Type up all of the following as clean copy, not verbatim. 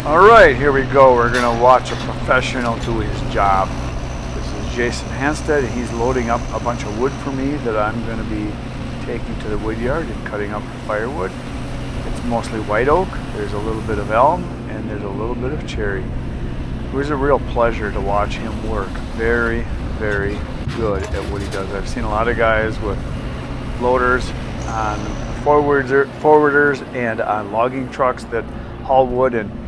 Alright, here we go. We're going to watch a professional do his job. This is Jason Hanstead. He's loading up a bunch of wood for me that I'm going to be taking to the wood yard and cutting up for firewood. It's mostly white oak, there's a little bit of elm, and there's a little bit of cherry. It was a real pleasure to watch him work. Very, very good at what he does. I've seen a lot of guys with loaders on forwarders and on logging trucks that haul wood, and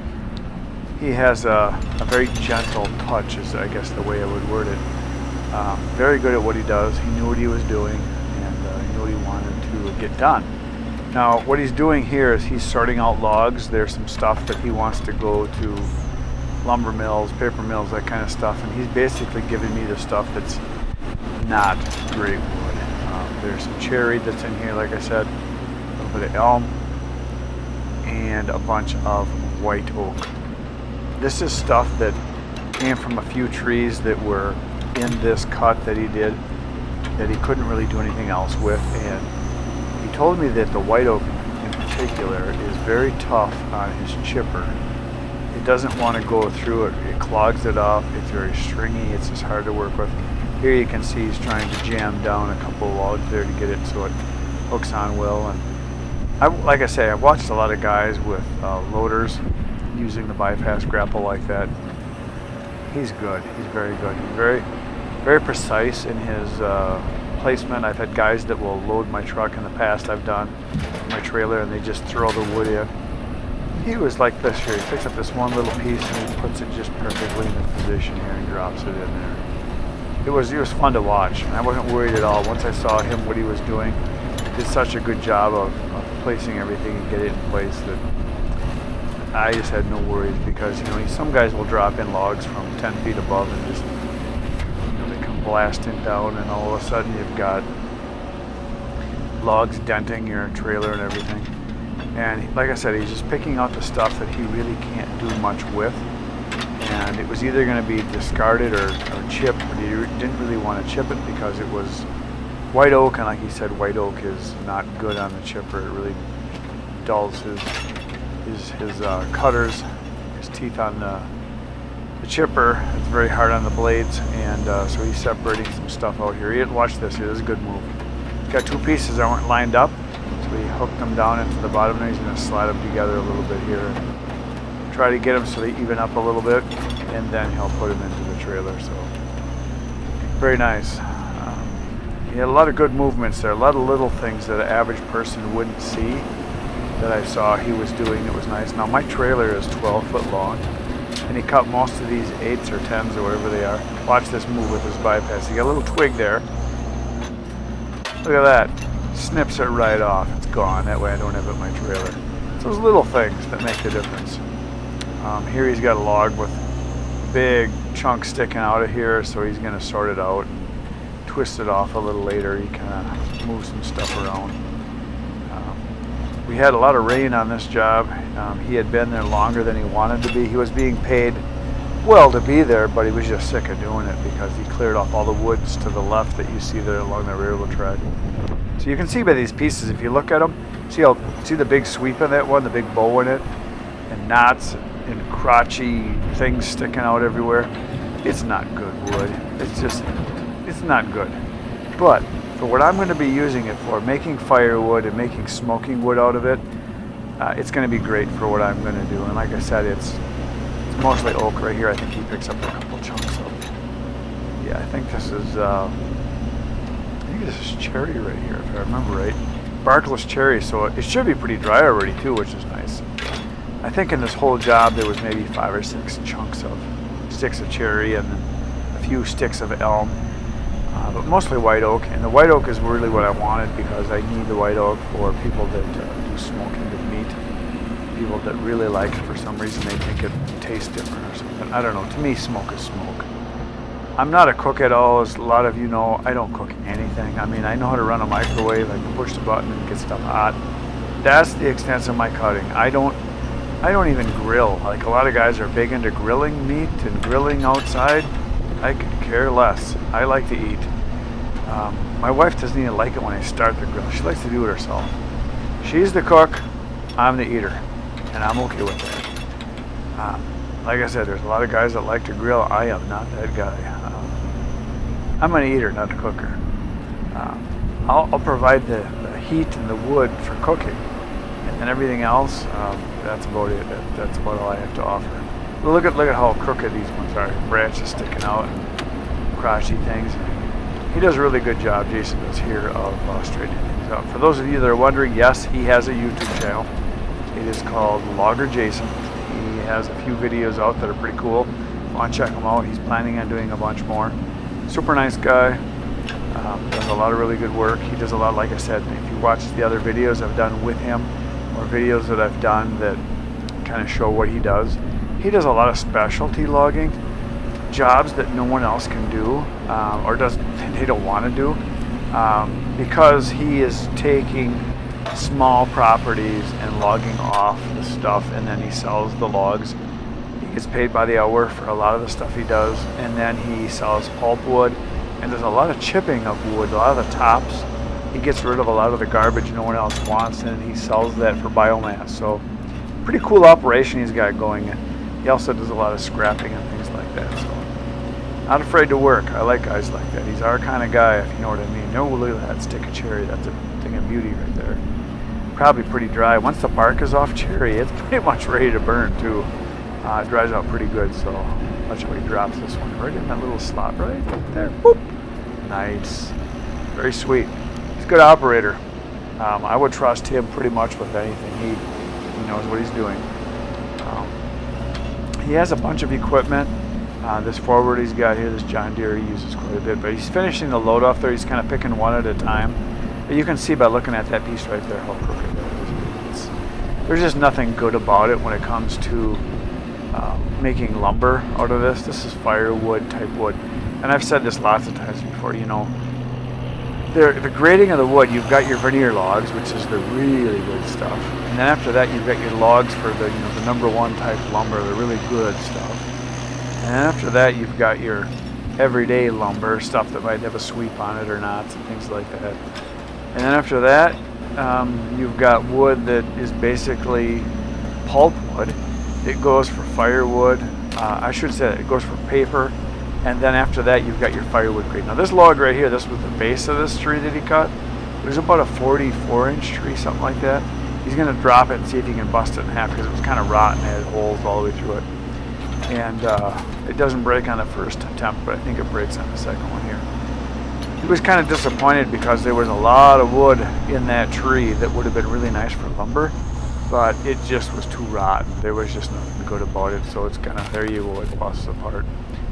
he has a very gentle touch, is I guess the way I would word it. Very good at what he does. He knew what he was doing, and he knew what he wanted to get done. Now, what he's doing here is he's sorting out logs. There's some stuff that he wants to go to lumber mills, paper mills, that kind of stuff, and he's basically giving me the stuff that's not great wood. There's some cherry that's in here, like I said, a little bit of elm, and a bunch of white oak. This is stuff that came from a few trees that were in this cut that he did that he couldn't really do anything else with, and he told me that the white oak in particular is very tough on his chipper. It doesn't want to go through it. It clogs it up. It's very stringy. It's just hard to work with. Here you can see he's trying to jam down a couple of logs there to get it so it hooks on well. And like I say, I've watched a lot of guys with loaders using the bypass grapple like that. He's good. He's very good. He's very, very precise in his placement. I've had guys that will load my truck in the past. I've done my trailer, and they just throw the wood in. He was like this here. He picks up this one little piece and he puts it just perfectly in the position here and drops it in there. It was fun to watch, and I wasn't worried at all. Once I saw him, what he was doing, he did such a good job of placing everything and get it in place that I just had no worries, because some guys will drop in logs from 10 feet above and just they come blasting down, and all of a sudden you've got logs denting your trailer and everything. And like I said, he's just picking out the stuff that he really can't do much with, and it was either going to be discarded or chipped, but he didn't really want to chip it because it was white oak, and like he said, white oak is not good on the chipper. It really dulls his cutters, his teeth on the chipper. It's very hard on the blades, and so he's separating some stuff out here. Watch this here, this is a good move. Got two pieces that weren't lined up, so he hooked them down into the bottom, and he's going to slide them together a little bit here and try to get them so they even up a little bit, and then he'll put them into the trailer. So very nice. He had a lot of good movements there, a lot of little things that an average person wouldn't see that I saw he was doing. It was nice. Now my trailer is 12 foot long, and he cut most of these 8s or 10s or whatever they are. Watch this move with his bypass. He got a little twig there. Look at that. Snips it right off. It's gone. That way I don't have it in my trailer. It's those little things that make the difference. Here he's got a log with big chunks sticking out of here, so he's going to sort it out and twist it off a little later. He kind of moves some stuff around. We had a lot of rain on this job. He had been there longer than he wanted to be. He was being paid well to be there, but he was just sick of doing it because he cleared off all the woods to the left that you see there along the railroad track. So you can see by these pieces, if you look at them, see the big sweep in that one, the big bow in it, and knots and crotchy things sticking out everywhere. It's not good wood. It's not good. But for what I'm going to be using it for, making firewood and making smoking wood out of it, it's going to be great for what I'm going to do. And like I said, it's mostly oak right here. I think he picks up a couple chunks of. Yeah, I think this is cherry right here, if I remember right. Barkless cherry, so it should be pretty dry already too, which is nice. I think in this whole job there was maybe 5 or 6 sticks of cherry and a few sticks of elm. But mostly white oak, and the white oak is really what I wanted because I need the white oak for people that do smoking with meat. People that really like it for some reason, they think it tastes different or something. I don't know. To me, smoke is smoke. I'm not a cook at all, as a lot of you know. I don't cook anything. I mean, I know how to run a microwave. I can push the button and get stuff hot. That's the extent of my cutting. I don't even grill. Like a lot of guys are big into grilling meat and grilling outside. I could care less. I like to eat. My wife doesn't even like it when I start the grill. She likes to do it herself. She's the cook, I'm the eater, and I'm okay with that. Like I said, there's a lot of guys that like to grill. I am not that guy. I'm an eater, not a cooker. I'll provide the heat and the wood for cooking, and then everything else, that's about it. That's about all I have to offer. But look at how crooked these ones are. Branches sticking out and crotchy things. He does a really good job, Jason does here, of straightening things up. For those of you that are wondering, yes, he has a YouTube channel. It is called Logger Jason. He has a few videos out that are pretty cool. Want to check them out. He's planning on doing a bunch more. Super nice guy. Does a lot of really good work. He does a lot, like I said, if you watch the other videos I've done with him, or videos that I've done that kind of show what he does a lot of specialty logging jobs that no one else can do, or they don't want to do, because he is taking small properties and logging off the stuff, and then he sells the logs. He gets paid by the hour for a lot of the stuff he does, and then he sells pulpwood and does a lot of chipping of wood, a lot of the tops. He gets rid of a lot of the garbage no one else wants, and he sells that for biomass. So pretty cool operation he's got going. He also does a lot of scrapping and things like that. So not afraid to work. I like guys like that. He's our kind of guy, if you know what I mean. No, look at that stick of cherry. That's a thing of beauty right there. Probably pretty dry. Once the bark is off cherry, it's pretty much ready to burn too. It dries out pretty good. So watch how he drops this one right in that little slot right there. Boop. Nice. Very sweet. He's a good operator. I would trust him pretty much with anything. He knows what he's doing. He has a bunch of equipment. This forward he's got here, this John Deere, he uses quite a bit, but he's finishing the load off there. He's kind of picking one at a time. But you can see by looking at that piece right there how crooked that is. There's just nothing good about it when it comes to making lumber out of this. This is firewood type wood. And I've said this lots of times before, you know, the grading of the wood, you've got your veneer logs, which is the really good stuff. And then after that, you've got your logs for the, you know, the number one type lumber, the really good stuff. And after that, you've got your everyday lumber, stuff that might have a sweep on it or not, and things like that. And then after that, you've got wood that is basically pulpwood. It goes for firewood. I should say it goes for paper. And then after that, you've got your firewood grade. Now this log right here, this was the base of this tree that he cut. It was about a 44-inch tree, something like that. He's gonna drop it and see if he can bust it in half because it was kind of rotten, it had holes all the way through it. And it doesn't break on the first attempt, but I think it breaks on the second one here. He was kind of disappointed because there was a lot of wood in that tree that would have been really nice for lumber, but it just was too rotten. There was just nothing good about it, so it's kind of, there you go, it busts apart.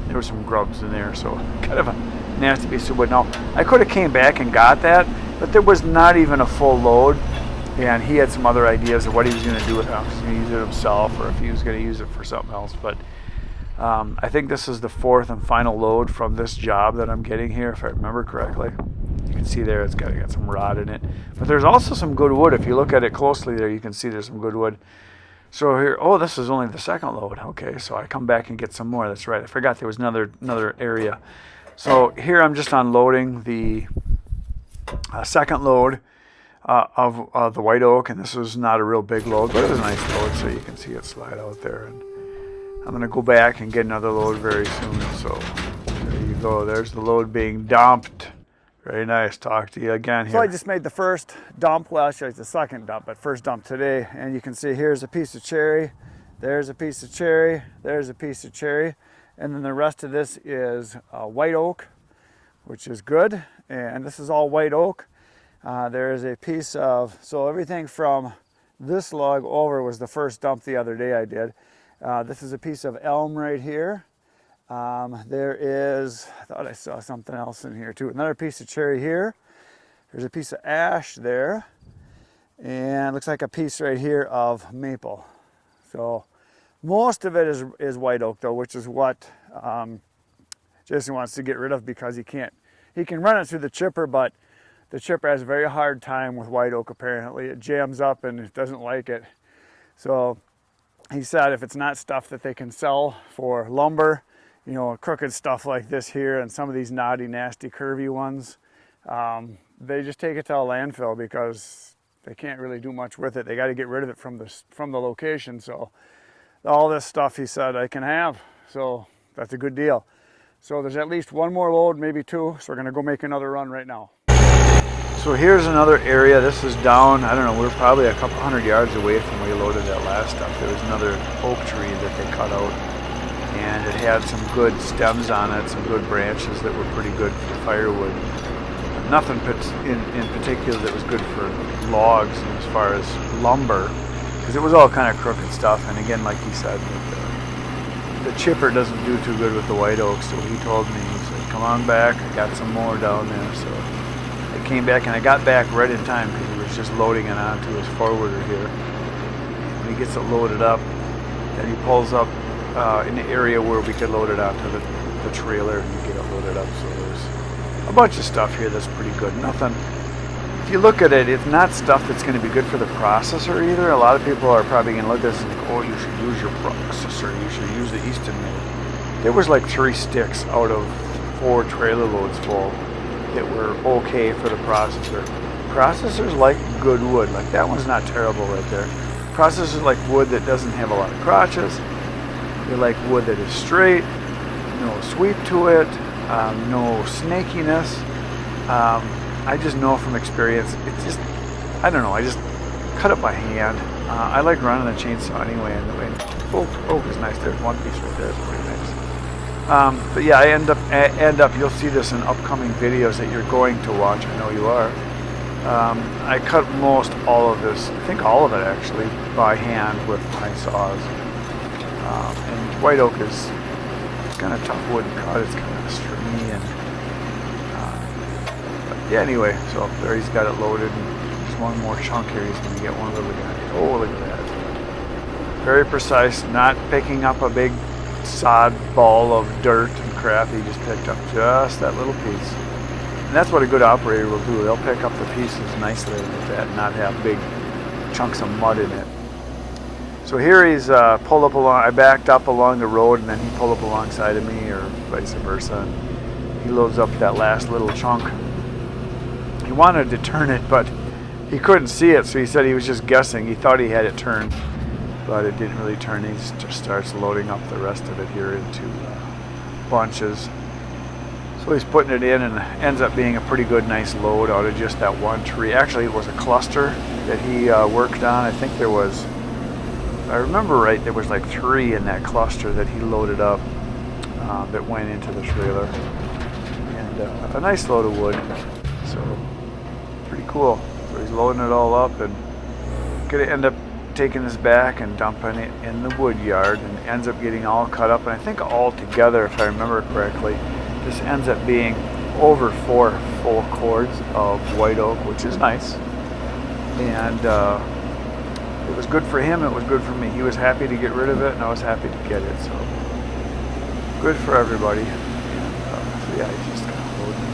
There were some grubs in there, so kind of a nasty piece of wood. Now, I could have came back and got that, but there was not even a full load, and he had some other ideas of what he was going to do with it. He was going to use it himself, or if he was going to use it for something else. But I think this is the fourth and final load from this job that I'm getting here, if I remember correctly. You can see there it's got some rot in it. But there's also some good wood. If you look at it closely there, you can see there's some good wood. So here, oh, this is only the second load. Okay, so I come back and get some more. That's right. I forgot there was another area. So here I'm just unloading the second load of the white oak, and this was not a real big load, but it was a nice load, so you can see it slide out there. And I'm going to go back and get another load very soon. So there you go. There's the load being dumped. Very nice. Talk to you again here. So I just made the first dump. Well, actually it's the second dump, but first dump today. And you can see here's a piece of cherry. There's a piece of cherry. There's a piece of cherry. And then the rest of this is white oak, which is good. And this is all white oak. There is a piece of, so everything from this log over was the first dump the other day I did. This is a piece of elm right here. There is, I thought I saw something else in here too. Another piece of cherry here. There's a piece of ash there. And looks like a piece right here of maple. So most of it is white oak though, which is what Jason wants to get rid of because he can run it through the chipper, but the chipper has a very hard time with white oak apparently. It jams up and it doesn't like it. So he said if it's not stuff that they can sell for lumber, you know, crooked stuff like this here and some of these knotty, nasty, curvy ones, they just take it to a landfill because they can't really do much with it. They got to get rid of it from the location. So all this stuff he said I can have. So that's a good deal. So there's at least one more load, maybe two. So we're gonna go make another run right now. So here's another area. This is down, I don't know, we're probably a couple 100 yards away from where we loaded that last stuff. There was another oak tree that they cut out, and it had some good stems on it, some good branches that were pretty good for firewood. Nothing in particular that was good for logs as far as lumber, because it was all kind of crooked stuff. And again, like he said, the chipper doesn't do too good with the white oak, so he told me, he said, come on back, I got some more down there. So I came back, and I got back right in time because he was just loading it onto his forwarder here. When he gets it loaded up, then he pulls up in the area where we could load it onto the trailer and get it loaded up. So there's a bunch of stuff here that's pretty good. Nothing, if you look at it, it's not stuff that's going to be good for the processor either. A lot of people are probably going to look at this and think, oh, you should use your processor, you should use the Easton made. There was like 3 sticks out of 4 trailer loads full that were okay for the processor. Processors like good wood, like that one's not terrible right there. Processors like wood that doesn't have a lot of crotches. They like wood that is straight, no sweep to it, no snakiness. I just know from experience, it's just, I don't know, I just cut it by hand. I like running a chainsaw anyway, and the way oak is nice. There's one piece right there, it's pretty nice. But yeah, I end up, you'll see this in upcoming videos that you're going to watch, I know you are. I cut most all of this, I think all of it actually, by hand with my saws. And white oak is kind of tough wood to cut, it's kind of stringy, and yeah, anyway, so there he's got it loaded, and there's one more chunk here. He's going to get one little guy. Oh, look at that. Very precise, not picking up a big sod ball of dirt and crap. He just picked up just that little piece. And that's what a good operator will do. They'll pick up the pieces nicely with that and not have big chunks of mud in it. So here he's pulled up along, I backed up along the road, and then he pulled up alongside of me, or vice versa. And he loads up that last little chunk. He wanted to turn it, but he couldn't see it, so he said he was just guessing. He thought he had it turned, but it didn't really turn. He just starts loading up the rest of it here into bunches. So he's putting it in, and ends up being a pretty good, nice load out of just that one tree. Actually, it was a cluster that he worked on. I think there was, if I remember right, there was like 3 in that cluster that he loaded up that went into the trailer. And a nice load of wood. So pretty cool. So he's loading it all up and gonna end up taking this back and dumping it in the wood yard, and ends up getting all cut up. And I think all together, if I remember correctly, this ends up being over 4 full cords of white oak, which is nice. And it was good for him, it was good for me. He was happy to get rid of it, and I was happy to get it. So good for everybody. And, so yeah, he's just kind of loading it.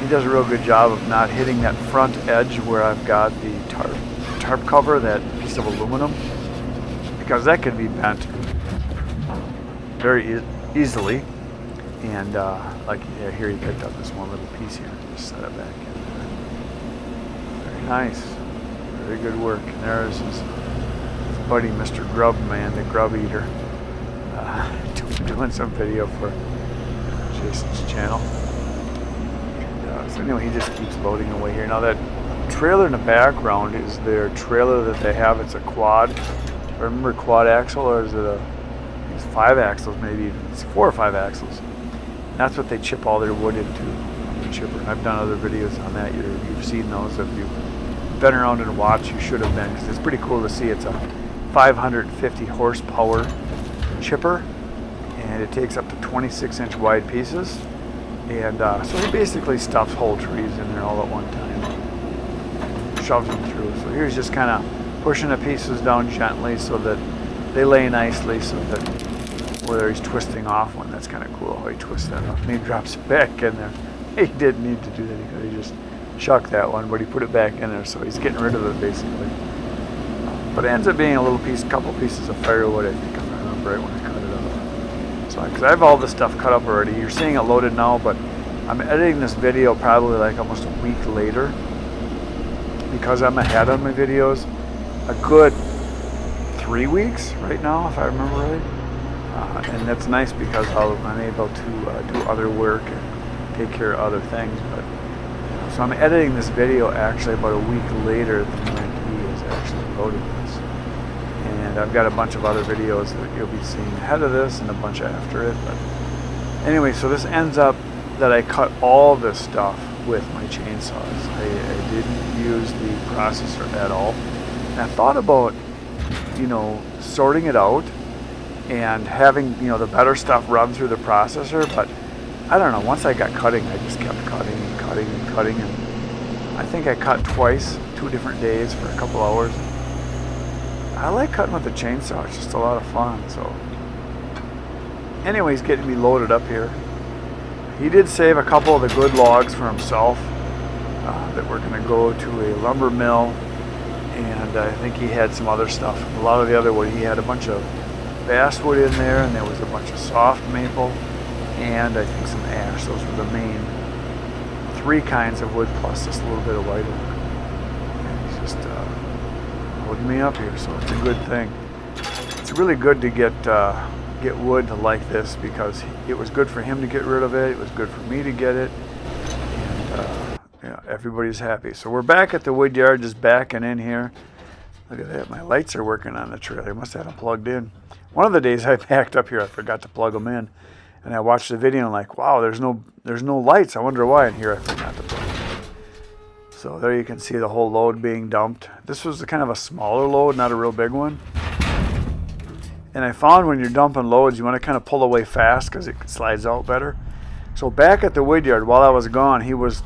He does a real good job of not hitting that front edge where I've got the tarp cover, that piece of aluminum, because that can be bent very easily. And like yeah, here he picked up this one little piece here and just set it back in there. Very nice, very good work. And there's his buddy, Mr. Grub Man, the grub eater, doing some video for Jason's channel. So anyway, he just keeps loading away here. Now that trailer in the background is their trailer that they have. It's a quad. I remember quad axle, or is it it's 5 axles maybe? It's 4 or 5 axles. And that's what they chip all their wood into on the chipper. And I've done other videos on that. You've seen those. If you've been around and watched, you should have been, because it's pretty cool to see. It's a 550 horsepower chipper, and it takes up to 26-inch wide pieces. And so he basically stuffs whole trees in there all at one time, shoves them through. So here's just kind of pushing the pieces down gently so that they lay nicely, so that where he's twisting off one, that's kind of cool how he twists that off. And he drops it back in there. He didn't need to do that, because he just chucked that one, but he put it back in there, so he's getting rid of it basically. But it ends up being a little piece, couple pieces of firewood, I think, if I remember right when I cut it up. So, because I have all this stuff cut up already. You're seeing it loaded now, but I'm editing this video probably like almost a week later, because I'm ahead on my videos. A good 3 weeks right now, if I remember right. And that's nice because I'm able to do other work and take care of other things. But so I'm editing this video actually about a week later than when he is actually loading this. And I've got a bunch of other videos that you'll be seeing ahead of this and a bunch after it. But anyway, so this ends up that I cut all this stuff with my chainsaws. I didn't use the processor at all. And I thought about, sorting it out and having, the better stuff run through the processor, but I don't know, once I got cutting, I just kept cutting and cutting and cutting, and I think I cut twice, 2 different days for a couple hours. I like cutting with the chainsaw, it's just a lot of fun. So anyway, he's getting me loaded up here. He did save a couple of the good logs for himself that were going to go to a lumber mill, and I think he had some other stuff. A lot of the other wood, he had a bunch of basswood in there, and there was a bunch of soft maple, and I think some ash. Those were the main 3 kinds of wood, plus just a little bit of white oak. And he's just loading me up here, so it's a good thing. It's really good to get wood like this because it was good for him to get rid of it. It was good for me to get it, and everybody's happy. So we're back at the wood yard, just backing in here. Look at that, my lights are working on the trailer. I must have them plugged in. One of the days I backed up here, I forgot to plug them in, and I watched the video and I'm like, wow, there's no lights. I wonder why. And here I forgot to plug them in. So there you can see the whole load being dumped. This was kind of a smaller load, not a real big one. And I found when you're dumping loads, you want to kind of pull away fast because it slides out better. So back at the wood yard, while I was gone, he was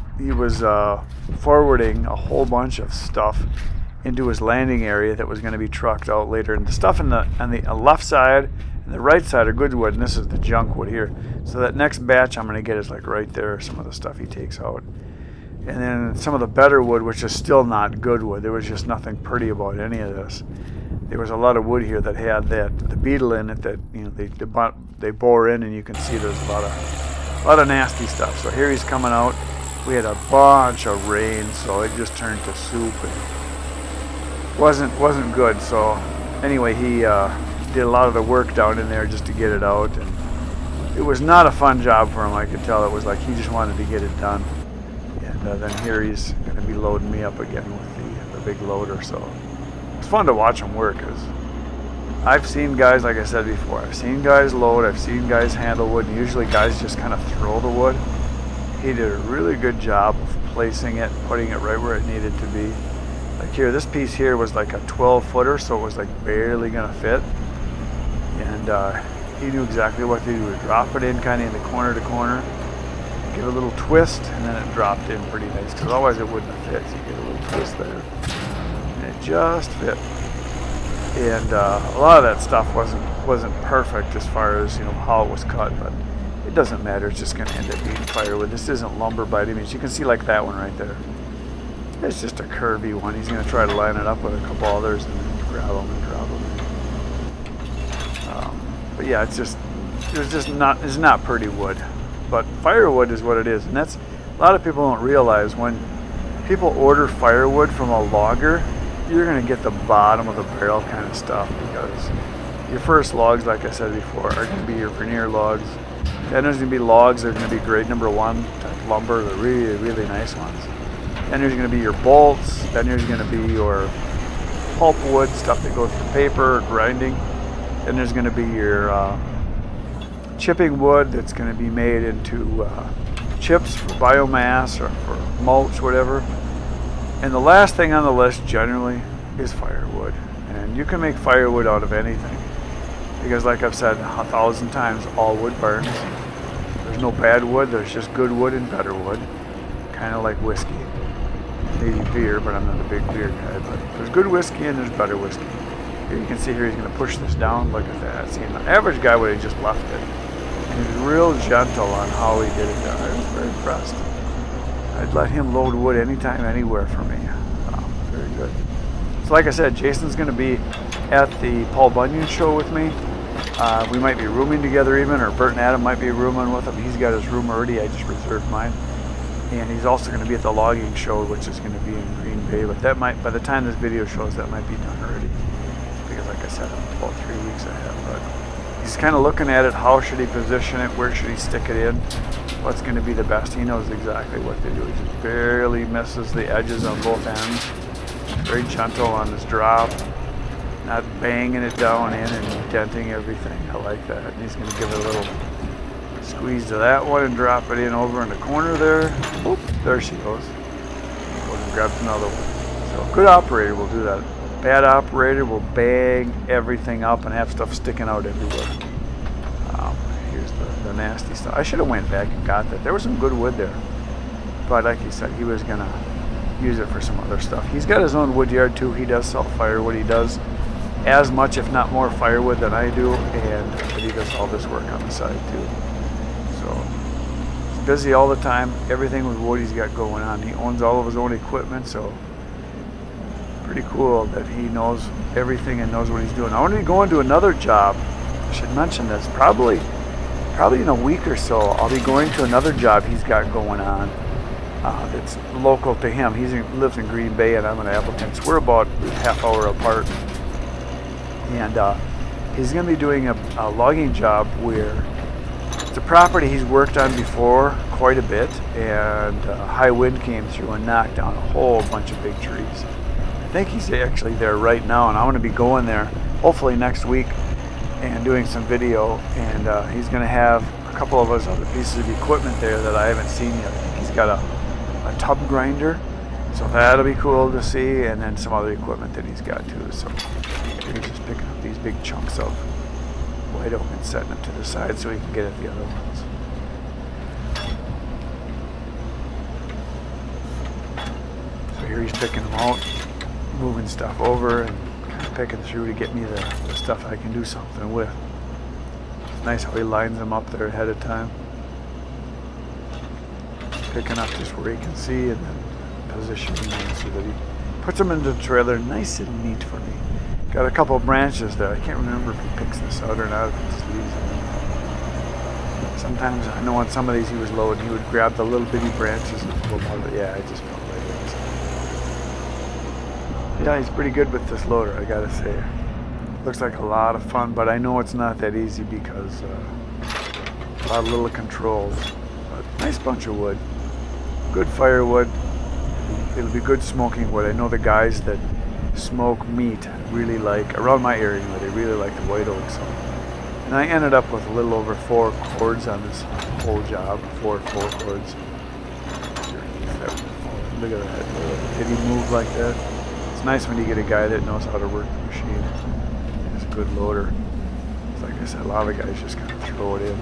forwarding a whole bunch of stuff into his landing area that was going to be trucked out later. And the stuff on the left side and the right side are good wood, and this is the junk wood here. So that next batch I'm going to get is like right there, some of the stuff he takes out. And then some of the better wood, which is still not good wood. There was just nothing pretty about any of this. There was a lot of wood here that had the beetle in it that they bore in, and you can see there's a lot of nasty stuff. So here he's coming out. We had a bunch of rain, so it just turned to soup and wasn't good. So anyway, he did a lot of the work down in there just to get it out, and it was not a fun job for him. I could tell it was like he just wanted to get it done. And then here he's going to be loading me up again with the big loader. So it's fun to watch him work because I've seen guys, like I said before, I've seen guys load, I've seen guys handle wood, and usually guys just kind of throw the wood. He did a really good job of placing it, putting it right where it needed to be. Like here, this piece here was like a 12-footer, so it was like barely going to fit. And he knew exactly what to do. Drop it in kind of in the corner to corner, give it a little twist, and then it dropped in pretty nice, because otherwise it wouldn't have fit. So you get a little twist there, and it just fit. And a lot of that stuff wasn't perfect as far as how it was cut, but it doesn't matter. It's just going to end up being firewood. This isn't lumber by any means. You can see like that one right there. It's just a curvy one. He's going to try to line it up with a couple others and then grab them and drop them. But yeah, it's not pretty wood. But firewood is what it is, and that's a lot of people don't realize when people order firewood from a logger, you're going to get the bottom of the barrel kind of stuff, because your first logs, like I said before, are going to be your veneer logs. Then there's going to be logs that are going to be grade number 1 type lumber, the really, really nice ones. Then there's going to be your bolts. Then there's going to be your pulpwood, stuff that goes for paper or grinding. Then there's going to be your chipping wood that's going to be made into chips for biomass or for mulch, whatever. And the last thing on the list generally is firewood. And you can make firewood out of anything, because like I've said 1,000 times, all wood burns. There's no bad wood, there's just good wood and better wood. Kind of like whiskey. Maybe beer, but I'm not a big beer guy. But there's good whiskey and there's better whiskey. Here you can see here he's going to push this down. Look at that. See, an average guy would have just left it. And he's real gentle on how he did it. I was very impressed. I'd let him load wood anytime, anywhere for me. Very good. So like I said, Jason's going to be at the Paul Bunyan show with me. We might be rooming together even, or Bert and Adam might be rooming with him. He's got his room already. I just reserved mine. And he's also going to be at the logging show, which is going to be in Green Bay. But that might, by the time this video shows, that might be done already. Because like like I said, I'm about 3 weeks ahead, but he's kind of looking at it. How should he position it? Where should he stick it in? What's going to be the best? He knows exactly what to do. He just barely misses the edges on both ends. Very gentle on his drop, not banging it down in and denting everything. I like that. And he's going to give it a little squeeze to that one and drop it in over in the corner there. Oop, there she goes. Goes and grabs another one. So a good operator will do that. Bad operator will bang everything up and have stuff sticking out everywhere. Here's the nasty stuff. I should have went back and got that. There was some good wood there. But like he said, he was going to use it for some other stuff. He's got his own wood yard too. He does sell firewood. He does as much, if not more, firewood than I do, but he does all this work on the side too. So he's busy all the time. Everything with wood he's got going on. He owns all of his own equipment, so pretty cool that he knows everything and knows what he's doing. I want to be going to another job. I should mention this. Probably in a week or so, I'll be going to another job he's got going on. It's local to him. He lives in Green Bay and I'm in Appleton. So we're about a half hour apart. And he's going to be doing a logging job where it's a property he's worked on before quite a bit, and high wind came through and knocked down a whole bunch of big trees. I think he's actually there right now, and I'm going to be going there hopefully next week and doing some video. And he's going to have a couple of his other pieces of equipment there that I haven't seen yet. I think he's got a tub grinder, so that'll be cool to see, and then some other equipment that he's got too. So he's just picking up these big chunks of white oak and setting them to the side so he can get at the other ones. So here he's picking them out, moving stuff over, and kind of picking through to get me the stuff I can do something with. It's nice how he lines them up there ahead of time. Picking up just where he can see and then positioning them so that he puts them into the trailer nice and neat for me. Got a couple of branches there. I can't remember if he picks this out or not, if he just leaves them. Sometimes I know on some of these he was loading, he would grab the little bitty branches and pull them out. Yeah, I just felt like it. Yeah, he's pretty good with this loader, I gotta say. Looks like a lot of fun, but I know it's not that easy because a lot of little controls. But nice bunch of wood. Good firewood. It'll be good smoking wood. I know the guys that smoke meat really like, around my area, they really like the white oak. So, and I ended up with a little over 4 cords on this whole job. 4 cords. Look at that. Did he move like that? It's nice when you get a guy that knows how to work the machine. He's a good loader. It's like I said, a lot of guys just kind of throw it in.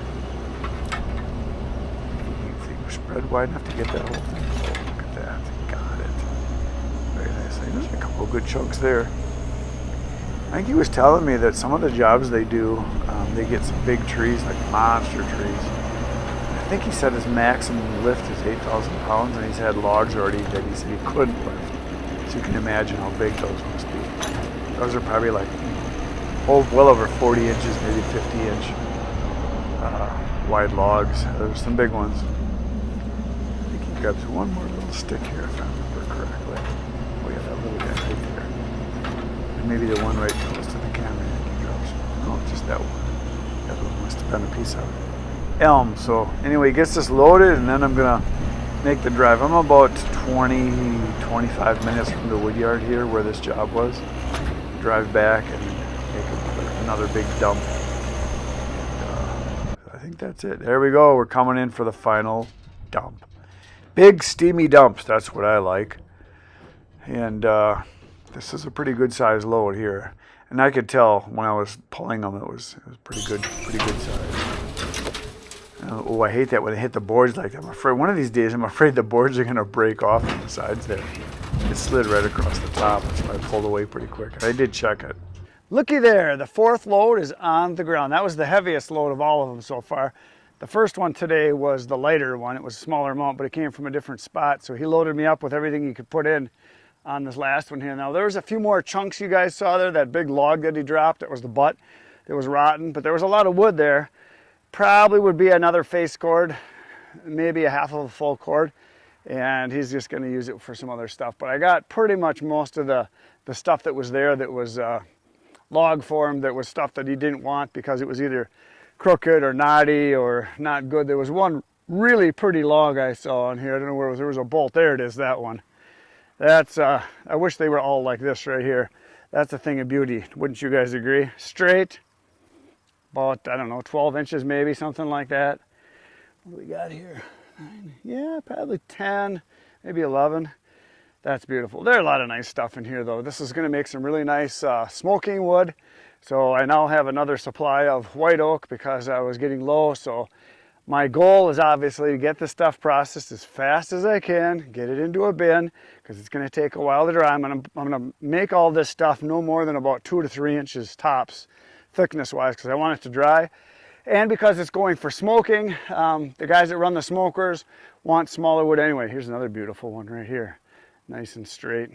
Spread wide enough to get that whole thing. Oh, look at that. Got it. Very nice. There's a couple of good chunks there. I think he was telling me that some of the jobs they do, they get some big trees, like monster trees. I think he said his maximum lift is 8,000 pounds, and he's had logs already that he said he couldn't lift. So you can imagine how big those must be. Those are probably like well over 40 inches, maybe 50-inch wide logs. There's some big ones. Grabs one more little stick here, if I remember correctly. Oh yeah, that little guy right there. And maybe the one right close to the camera. No, just that one. That one must have been a piece of elm. So anyway, he gets this loaded, and then I'm gonna make the drive. I'm about 25 minutes from the wood yard here where this job was. Drive back and make another big dump. And, I think that's it. There we go. We're coming in for the final dump. Big steamy dumps, that's what I like. And this is a pretty good size load here. And I could tell when I was pulling them, it was pretty good size. Oh, I hate that when they hit the boards like that. I'm afraid one of these days, I'm afraid the boards are gonna break off on the sides there. It slid right across the top, so I pulled away pretty quick. And I did check it. Looky there, the 4th load is on the ground. That was the heaviest load of all of them so far. The first one today was the lighter one. It was a smaller amount, but it came from a different spot. So he loaded me up with everything he could put in on this last one here. Now there was a few more chunks you guys saw there. That big log that he dropped, that was the butt. It was rotten, but there was a lot of wood there. Probably would be another face cord, maybe a half of a full cord. And he's just gonna use it for some other stuff. But I got pretty much most of the stuff that was there that was log for him that was stuff that he didn't want because it was either crooked or knotty or not good. There was one really pretty log I saw on here. I don't know where it was. There was a bolt. There it is, that one. That's, I wish they were all like this right here. That's a thing of beauty. Wouldn't you guys agree? Straight, about, I don't know, 12 inches maybe, something like that. What do we got here? 9, yeah, probably 10, maybe 11. That's beautiful. There's a lot of nice stuff in here though. This is going to make some really nice smoking wood. So I now have another supply of white oak because I was getting low. So my goal is obviously to get this stuff processed as fast as I can, get it into a bin because it's going to take a while to dry. I'm going to make all this stuff no more than about 2 to 3 inches tops thickness wise because I want it to dry. And because it's going for smoking, the guys that run the smokers want smaller wood anyway. Here's another beautiful one right here. Nice and straight.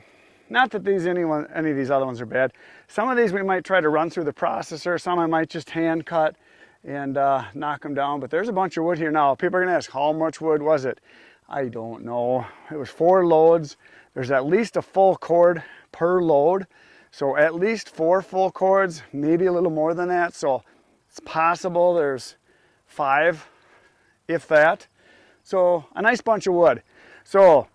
Not that any of these other ones are bad. Some of these we might try to run through the processor. Some I might just hand cut and knock them down. But there's a bunch of wood here now. People are going to ask, how much wood was it? I don't know. It was 4 loads. There's at least a full cord per load. So at least 4 full cords, maybe a little more than that. So it's possible there's 5, if that. So a nice bunch of wood. So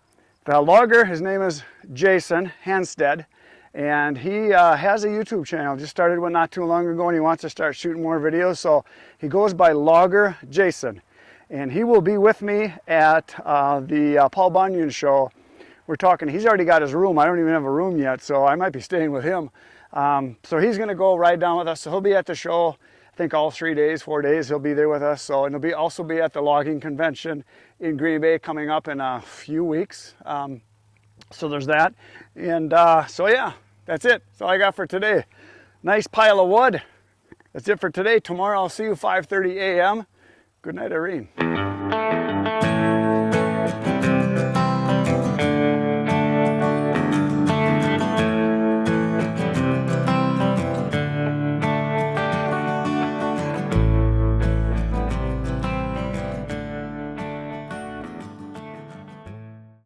the logger, his name is Jason Hanstead, and he has a YouTube channel. Just started one not too long ago, and he wants to start shooting more videos. So he goes by Logger Jason, and he will be with me at the Paul Bunyan show. We're talking, he's already got his room. I don't even have a room yet, so I might be staying with him. So he's going to go ride down with us. So he'll be at the show, I think all 3 days, 4 days, he'll be there with us. So, and he'll also be at the logging convention in Green Bay coming up in a few weeks. So there's that. And so yeah, that's it. That's all I got for today. Nice pile of wood. That's it for today. Tomorrow I'll see you 5:30 a.m. Good night, Irene.